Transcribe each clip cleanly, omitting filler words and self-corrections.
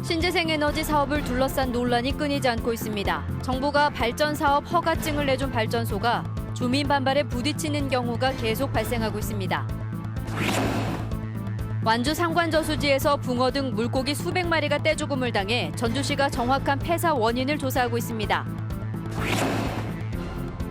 신재생에너지 사업을 둘러싼 논란이 끊이지 않고 있습니다. 정부가 발전 사업 허가증을 내준 발전소가 주민 반발에 부딪히는 경우가 계속 발생하고 있습니다. 완주 상관저수지에서 붕어 등 물고기 수백 마리가 떼죽음을 당해 전주시가 정확한 폐사 원인을 조사하고 있습니다.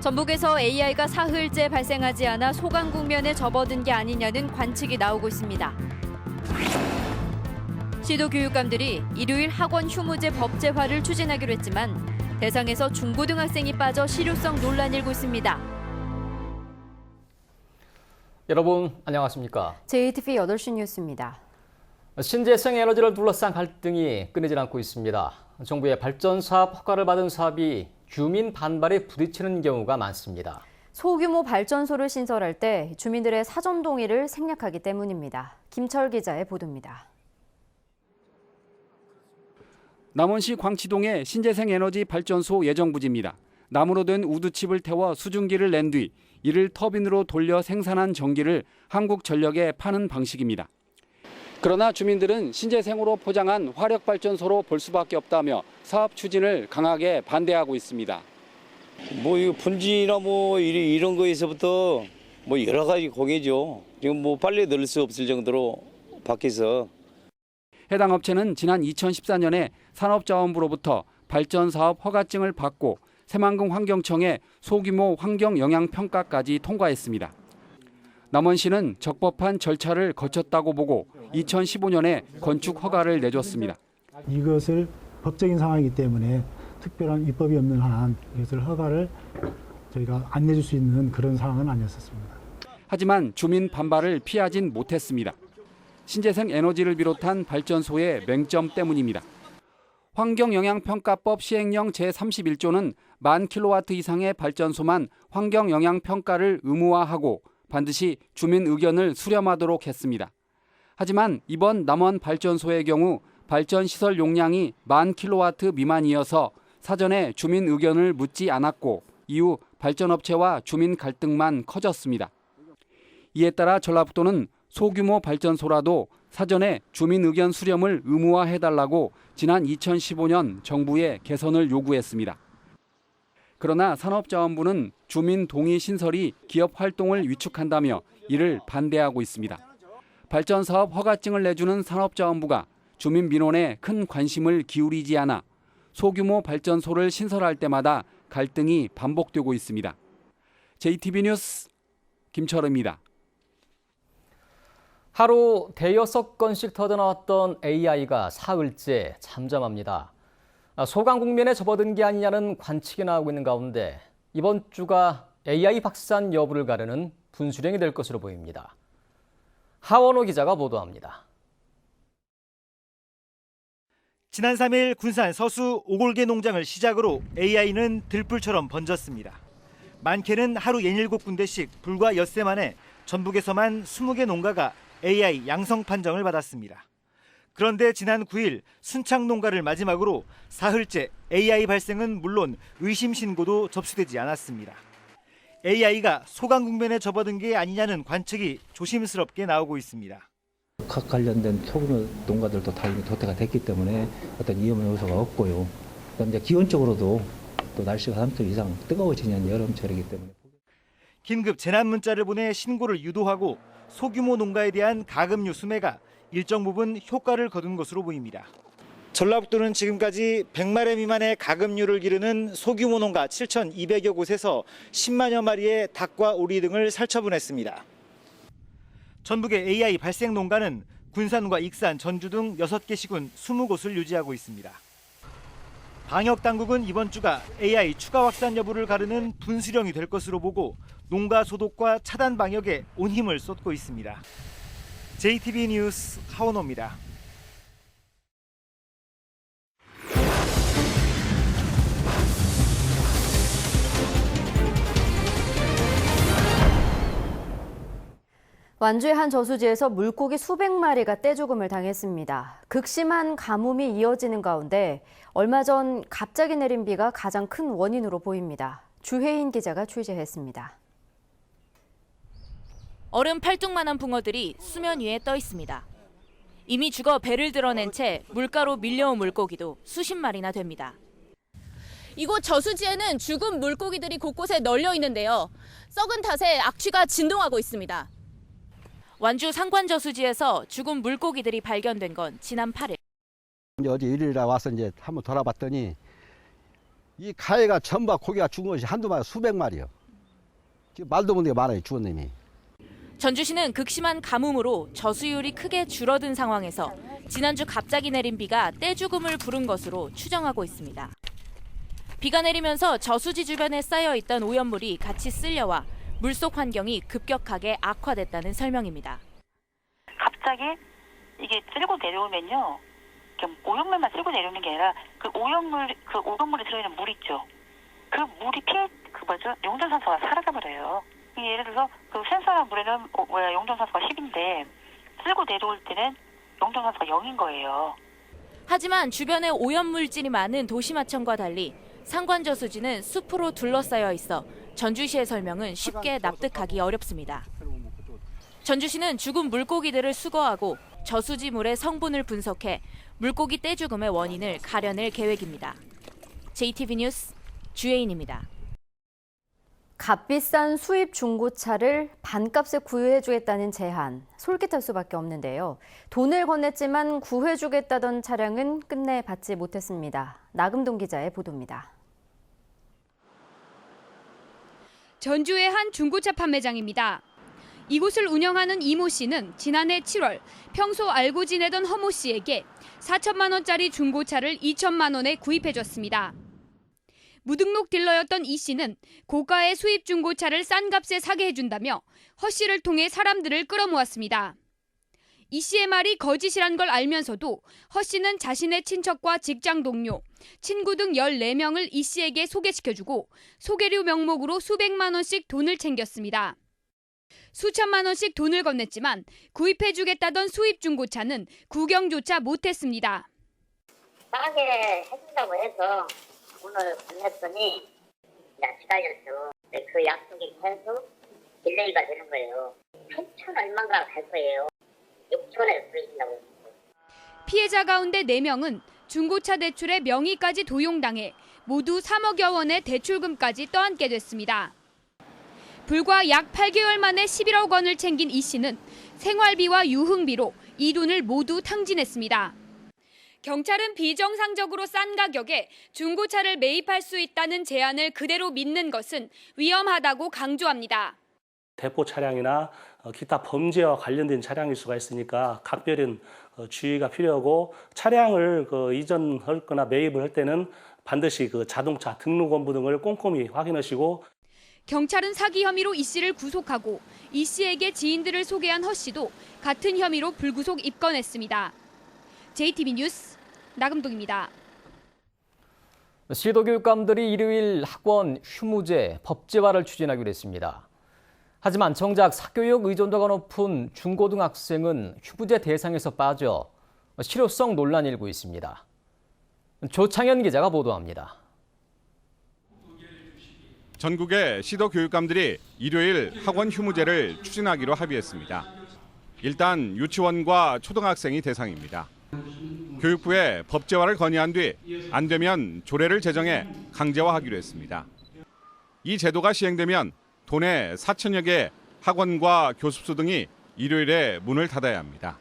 전북에서 AI가 사흘째 발생하지 않아 소강 국면에 접어든 게 아니냐는 관측이 나오고 있습니다. 시도 교육감들이 일요일 학원 휴무제 법제화를 추진하기로 했지만 대상에서 중고등학생이 빠져 실효성 논란이 일고 있습니다. 여러분 안녕하십니까? JTV 8시 뉴스입니다. 신재생 에너지를 둘러싼 갈등이 끊이질 않고 있습니다. 정부의 발전 사업 허가를 받은 사업이 주민 반발에 부딪히는 경우가 많습니다. 소규모 발전소를 신설할 때 주민들의 사전 동의를 생략하기 때문입니다. 김철 기자의 보도입니다. 남원시 광치동의 신재생에너지 발전소 예정 부지입니다. 나무로 된 우드칩을 태워 수증기를 낸 뒤 이를 터빈으로 돌려 생산한 전기를 한국전력에 파는 방식입니다. 그러나 주민들은 신재생으로 포장한 화력발전소로 볼 수밖에 없다며 사업 추진을 강하게 반대하고 있습니다. 이거 분지나 이런 거에서부터 여러 가지 공해죠. 지금 빨리 넣을 수 없을 정도로 밖에서. 해당 업체는 지난 2014년에 산업자원부로부터 발전사업 허가증을 받고 새만금 환경청에 소규모 환경영향평가까지 통과했습니다. 남원시는 적법한 절차를 거쳤다고 보고 2015년에 건축 허가를 내줬습니다. 이것을 법적인 상황이기 때문에 특별한 입법이 없는 한 이것을 허가를 저희가 안 내줄 수 있는 그런 상황은 아니었습니다. 하지만 주민 반발을 피하진 못했습니다. 신재생 에너지를 비롯한 발전소의 맹점 때문입니다. 환경영향평가법 시행령 제31조는 10,000kW 이상의 발전소만 환경영향평가를 의무화하고 반드시 주민 의견을 수렴하도록 했습니다. 하지만 이번 남원 발전소의 경우 발전시설 용량이 10,000kW 미만이어서 사전에 주민 의견을 묻지 않았고 이후 발전업체와 주민 갈등만 커졌습니다. 이에 따라 전라북도는 소규모 발전소라도 사전에 주민 의견 수렴을 의무화해달라고 지난 2015년 정부에 개선을 요구했습니다. 그러나 산업자원부는 주민 동의 신설이 기업 활동을 위축한다며 이를 반대하고 있습니다. 발전사업 허가증을 내주는 산업자원부가 주민 민원에 큰 관심을 기울이지 않아 소규모 발전소를 신설할 때마다 갈등이 반복되고 있습니다. JTB 뉴스 김철우입니다. 하루 대여섯 건씩 터져나왔던 AI가 사흘째 잠잠합니다. 소강 국면에 접어든 게 아니냐는 관측이 나오고 있는 가운데 이번 주가 AI 확산 여부를 가르는 분수령이 될 것으로 보입니다. 하원호 기자가 보도합니다. 지난 3일 군산 서수 오골개 농장을 시작으로 AI는 들불처럼 번졌습니다. 많게는 하루 17군데씩 불과 엿새 만에 전북에서만 20개 농가가 AI 양성 판정을 받았습니다. 그런데 지난 9일 순창 농가를 마지막으로 사흘째 AI 발생은 물론 의심 신고도 접수되지 않았습니다. AI가 소강 국면에 접어든 게 아니냐는 관측이 조심스럽게 나오고 있습니다. 각 관련된 소규모 농가들도 다 이미 도태가 됐기 때문에 어떤 위험 요소가 없고요. 그다음 이제 기온적으로도 또 날씨가 3도 이상 뜨거워지는 여름철이기 때문에 긴급 재난 문자를 보내 신고를 유도하고 소규모 농가에 대한 가금류 수매가 일정 부분 효과를 거둔 것으로 보입니다. 전라북도는 지금까지 100마리 미만의 가금류를 기르는 소규모 농가 7,200여 곳에서 10만여 마리의 닭과 오리 등을 살처분했습니다. 전북의 AI 발생 농가는 군산과 익산, 전주 등 6개 시군 20곳을 유지하고 있습니다. 방역당국은 이번 주가 AI 추가 확산 여부를 가르는 분수령이 될 것으로 보고 농가 소독과 차단 방역에 온 힘을 쏟고 있습니다. JTB 뉴스 하원호입니다. 완주의 한 저수지에서 물고기 수백 마리가 떼죽음을 당했습니다. 극심한 가뭄이 이어지는 가운데 얼마 전 갑자기 내린 비가 가장 큰 원인으로 보입니다. 주혜인 기자가 취재했습니다. 얼음 팔뚝만한 붕어들이 수면 위에 떠 있습니다. 이미 죽어 배를 드러낸 채 물가로 밀려온 물고기도 수십 마리나 됩니다. 이곳 저수지에는 죽은 물고기들이 곳곳에 널려 있는데요. 썩은 탓에 악취가 진동하고 있습니다. 완주 상관저수지에서 죽은 물고기들이 발견된 건 지난 8일. 어제 일요일에 와서 이제 한번 돌아봤더니 이 가해가 전부 고기가 죽은 것이 한두 마리 수백 마리요. 지금 말도 못하게 많아요, 죽은 놈이. 전주시는 극심한 가뭄으로 저수율이 크게 줄어든 상황에서 지난주 갑자기 내린 비가 떼죽음을 부른 것으로 추정하고 있습니다. 비가 내리면서 저수지 주변에 쌓여있던 오염물이 같이 쓸려와 물속 환경이 급격하게 악화됐다는 설명입니다. 갑자기 이게 쓸고 내려오면요, 오염물만 쓸고 내려오는 게 아니라 그 오염물에 들어있는 물 있죠. 그 물이 용존산소가 사라져버려요. 예를 들어서 그 센수한 물에는 용존산소가 10인데 쓸고 내려올 때는 용존산소가 0인 거예요. 하지만 주변에 오염물질이 많은 도시마천과 달리 상관저수지는 숲으로 둘러싸여 있어 전주시의 설명은 쉽게 납득하기 어렵습니다. 전주시는 죽은 물고기들을 수거하고 저수지 물의 성분을 분석해 물고기 떼죽음의 원인을 가려낼 계획입니다. JTB 뉴스 주혜인입니다. 값비싼 수입 중고차를 반값에 구해주겠다는 제안, 솔깃할 수밖에 없는데요. 돈을 건넸지만 구해주겠다던 차량은 끝내 받지 못했습니다. 나금동 기자의 보도입니다. 전주의 한 중고차 판매장입니다. 이곳을 운영하는 이모 씨는 지난해 7월 평소 알고 지내던 허모 씨에게 4천만 원짜리 중고차를 2천만 원에 구입해줬습니다. 무등록 딜러였던 이 씨는 고가의 수입 중고차를 싼 값에 사게 해준다며 허 씨를 통해 사람들을 끌어모았습니다. 이 씨의 말이 거짓이란 걸 알면서도 허 씨는 자신의 친척과 직장 동료, 친구 등 14명을 이 씨에게 소개시켜주고 소개료 명목으로 수백만 원씩 돈을 챙겼습니다. 수천만 원씩 돈을 건넸지만 구입해주겠다던 수입 중고차는 구경조차 못했습니다. 싸게 해준다고 해서 오늘 건넸더니 기다렸죠. 그 약속이 계속 딜레이가 되는 거예요. 8천 얼마가 갈 거예요. 6천에 보이신다고. 피해자 가운데 4명은 중고차 대출에 명의까지 도용당해 모두 3억여 원의 대출금까지 떠안게 됐습니다. 불과 약 8개월 만에 11억 원을 챙긴 이 씨는 생활비와 유흥비로 이 돈을 모두 탕진했습니다. 경찰은 비정상적으로 싼 가격에 중고차를 매입할 수 있다는 제안을 그대로 믿는 것은 위험하다고 강조합니다. 대포 차량이나 기타 범죄와 관련된 차량일 수가 있으니까 각별한 주의가 필요하고 차량을 이전할 거나 매입을 할 때는 반드시 자동차 등록원부 등을 꼼꼼히 확인하시고. 경찰은 사기 혐의로 이 씨를 구속하고 이 씨에게 지인들을 소개한 허 씨도 같은 혐의로 불구속 입건했습니다. JTB 뉴스 나금동입니다. 시도교육감들이 일요일 학원 휴무제 법제화를 추진하기로 했습니다. 하지만 정작 사교육 의존도가 높은 중고등학생은 휴무제 대상에서 빠져 실효성 논란이 일고 있습니다. 조창현 기자가 보도합니다. 전국의 시도교육감들이 일요일 학원 휴무제를 추진하기로 합의했습니다. 일단 유치원과 초등학생이 대상입니다. 교육부에 법제화를 건의한 뒤 안 되면 조례를 제정해 강제화하기로 했습니다. 이 제도가 시행되면 도내 4천여 개 학원과 교습소 등이 일요일에 문을 닫아야 합니다.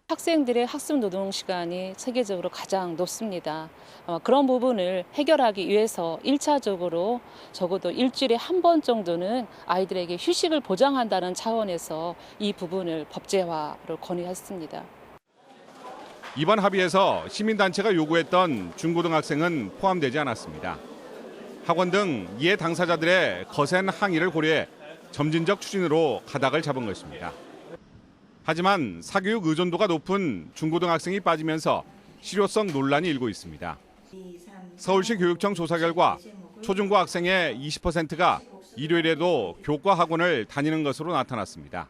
학생들의 학습 노동 시간이 세계적으로 가장 높습니다. 그런 부분을 해결하기 위해서 1차적으로 적어도 일주일에 한 번 정도는 아이들에게 휴식을 보장한다는 차원에서 이 부분을 법제화를 건의했습니다. 이번 합의에서 시민단체가 요구했던 중고등학생은 포함되지 않았습니다. 학원 등 이해 당사자들의 거센 항의를 고려해 점진적 추진으로 가닥을 잡은 것입니다. 하지만 사교육 의존도가 높은 중고등학생이 빠지면서 실효성 논란이 일고 있습니다. 서울시 교육청 조사 결과 초중고 학생의 20%가 일요일에도 교과 학원을 다니는 것으로 나타났습니다.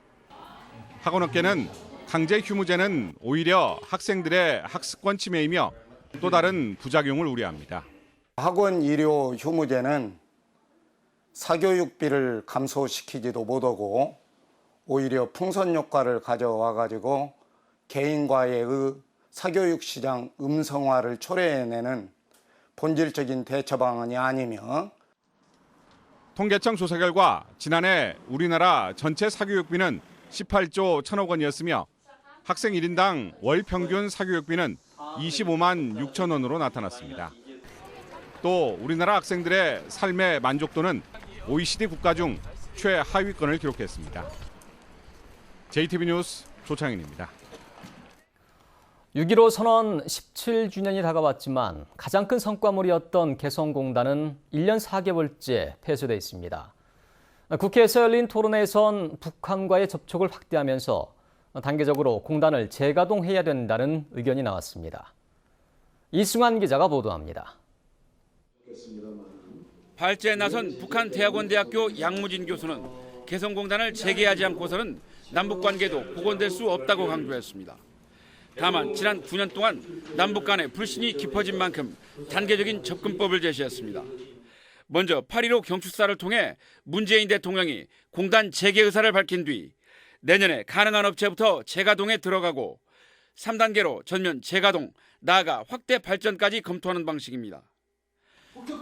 학원업계는 강제 휴무제는 오히려 학생들의 학습권 침해이며 또 다른 부작용을 우려합니다. 학원 일요 휴무제는 사교육비를 감소시키지도 못하고 오히려 풍선 효과를 가져와 가지고 개인과의 사교육 시장 음성화를 초래해내는 본질적인 대처 방안이 아니며 통계청 조사 결과 지난해 우리나라 전체 사교육비는 18조 1천억 원이었으며 학생 1인당 월 평균 사교육비는 25만 6천 원으로 나타났습니다. 또 우리나라 학생들의 삶의 만족도는 OECD 국가 중 최하위권을 기록했습니다. JTB 뉴스 조창인입니다. 6.15 선언 17주년이 다가왔지만 가장 큰 성과물이었던 개성공단은 1년 4개월째 폐쇄돼 있습니다. 국회에서 열린 토론회에선 북한과의 접촉을 확대하면서 단계적으로 공단을 재가동해야 된다는 의견이 나왔습니다. 이승환 기자가 보도합니다. 발제에 나선 북한 대학원대학교 양무진 교수는 개성공단을 재개하지 않고서는 남북관계도 복원될 수 없다고 강조했습니다. 다만 지난 9년 동안 남북 간의 불신이 깊어진 만큼 단계적인 접근법을 제시했습니다. 먼저 8.15 경축사를 통해 문재인 대통령이 공단 재개 의사를 밝힌 뒤 내년에 가능한 업체부터 재가동에 들어가고 3단계로 전면 재가동, 나아가 확대 발전까지 검토하는 방식입니다.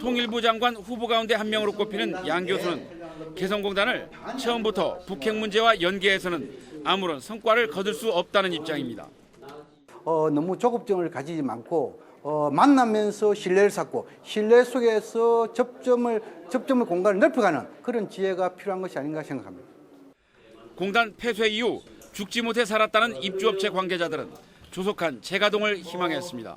통일부 장관 후보 가운데 한 명으로 꼽히는 양 교수는 개성공단을 처음부터 북핵 문제와 연계해서는 아무런 성과를 거둘 수 없다는 입장입니다. 너무 조급증을 가지지 않고 만나면서 신뢰를 쌓고 신뢰 속에서 접점을 공간을 넓혀가는 그런 지혜가 필요한 것이 아닌가 생각합니다. 공단 폐쇄 이후 죽지 못해 살았다는 입주업체 관계자들은 조속한 재가동을 희망했습니다.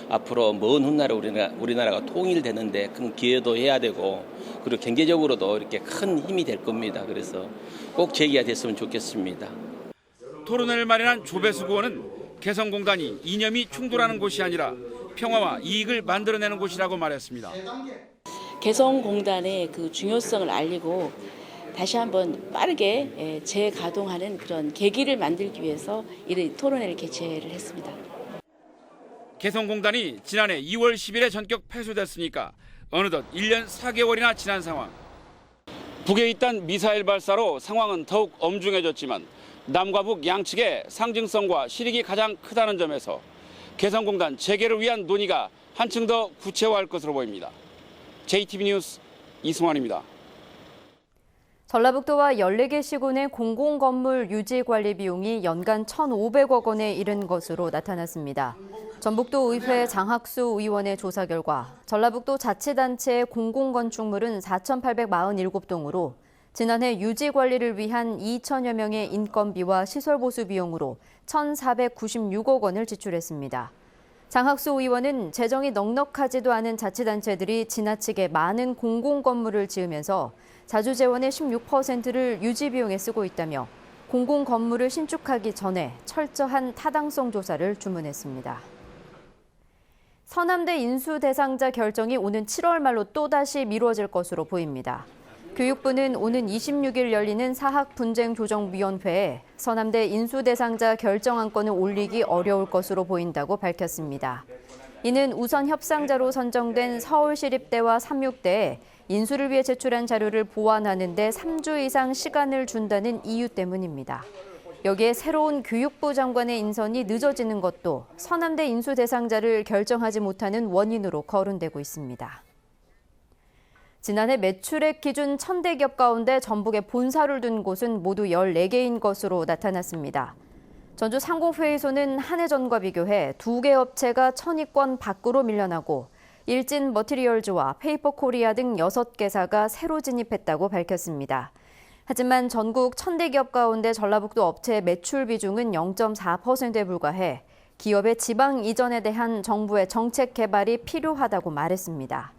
앞으로 먼 훗날에 우리나라가 통일되는데 큰 기여도 해야 되고 그리고 경제적으로도 이렇게 큰 힘이 될 겁니다. 그래서 꼭 재개가 됐으면 좋겠습니다. 토론회를 마련한 조배수 의원은 개성공단이 이념이 충돌하는 곳이 아니라 평화와 이익을 만들어내는 곳이라고 말했습니다. 개성공단의 그 중요성을 알리고 다시 한번 빠르게 재가동하는 그런 계기를 만들기 위해서 이런 토론회를 개최를 했습니다. 개성공단이 지난해 2월 10일에 전격 폐쇄됐으니까 어느덧 1년 4개월이나 지난 상황. 북에 있던 미사일 발사로 상황은 더욱 엄중해졌지만 남과 북 양측의 상징성과 실익이 가장 크다는 점에서 개성공단 재개를 위한 논의가 한층 더 구체화할 것으로 보입니다. JTB 뉴스 이승환입니다. 전라북도와 14개 시군의 공공건물 유지관리 비용이 연간 1,500억 원에 이른 것으로 나타났습니다. 전북도의회 장학수 의원의 조사 결과 전라북도 자치단체의 공공건축물은 4,847동으로 지난해 유지관리를 위한 2천여 명의 인건비와 시설보수 비용으로 1,496억 원을 지출했습니다. 장학수 의원은 재정이 넉넉하지도 않은 자치단체들이 지나치게 많은 공공건물을 지으면서 자주재원의 16%를 유지비용에 쓰고 있다며 공공건물을 신축하기 전에 철저한 타당성 조사를 주문했습니다. 서남대 인수 대상자 결정이 오는 7월 말로 또다시 미뤄질 것으로 보입니다. 교육부는 오는 26일 열리는 사학분쟁조정위원회에 서남대 인수 대상자 결정 안건을 올리기 어려울 것으로 보인다고 밝혔습니다. 이는 우선 협상자로 선정된 서울시립대와 삼육대에 인수를 위해 제출한 자료를 보완하는 데 3주 이상 시간을 준다는 이유 때문입니다. 여기에 새로운 교육부 장관의 인선이 늦어지는 것도 서남대 인수 대상자를 결정하지 못하는 원인으로 거론되고 있습니다. 지난해 매출액 기준 1,000대 기업 가운데 전북에 본사를 둔 곳은 모두 14개인 것으로 나타났습니다. 전주 상공회의소는 한 해 전과 비교해 2개 업체가 천위권 밖으로 밀려나고 일진 머티리얼즈와 페이퍼코리아 등 6개사가 새로 진입했다고 밝혔습니다. 하지만 전국 1,000대 기업 가운데 전라북도 업체의 매출 비중은 0.4%에 불과해 기업의 지방 이전에 대한 정부의 정책 개발이 필요하다고 말했습니다.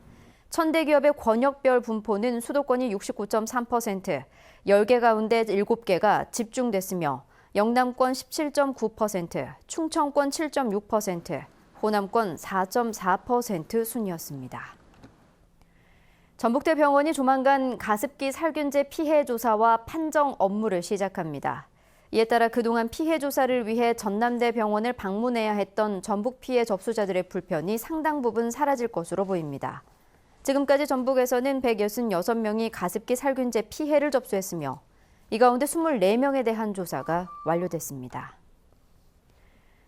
1,000대 기업의 권역별 분포는 수도권이 69.3%, 10개 가운데 7개가 집중됐으며 영남권 17.9%, 충청권 7.6%, 호남권 4.4% 순이었습니다. 전북대병원이 조만간 가습기 살균제 피해 조사와 판정 업무를 시작합니다. 이에 따라 그동안 피해 조사를 위해 전남대병원을 방문해야 했던 전북 피해 접수자들의 불편이 상당 부분 사라질 것으로 보입니다. 지금까지 전북에서는 166명이 가습기 살균제 피해를 접수했으며 이 가운데 24명에 대한 조사가 완료됐습니다.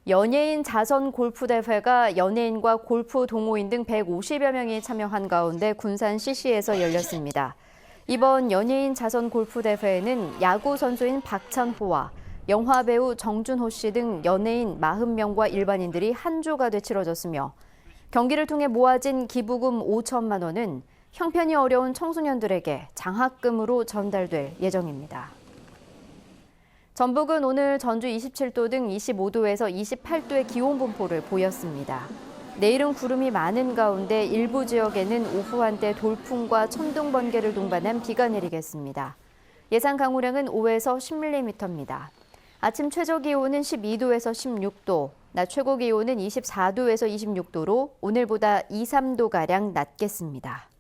연예인 자선 골프 대회가 연예인과 골프 동호인 등 150여 명이 참여한 가운데 군산 CC에서 열렸습니다. 이번 연예인 자선 골프 대회에는 야구 선수인 박찬호와 영화 배우 정준호 씨 등 연예인 40명과 일반인들이 한 조가 돼 치러졌으며 경기를 통해 모아진 기부금 5천만 원은 형편이 어려운 청소년들에게 장학금으로 전달될 예정입니다. 전북은 오늘 전주 27도 등 25도에서 28도의 기온 분포를 보였습니다. 내일은 구름이 많은 가운데 일부 지역에는 오후 한때 돌풍과 천둥 번개를 동반한 비가 내리겠습니다. 예상 강우량은 5에서 10mm입니다. 아침 최저 기온은 12도에서 16도, 낮 최고 기온은 24도에서 26도로 오늘보다 2, 3도가량 낮겠습니다.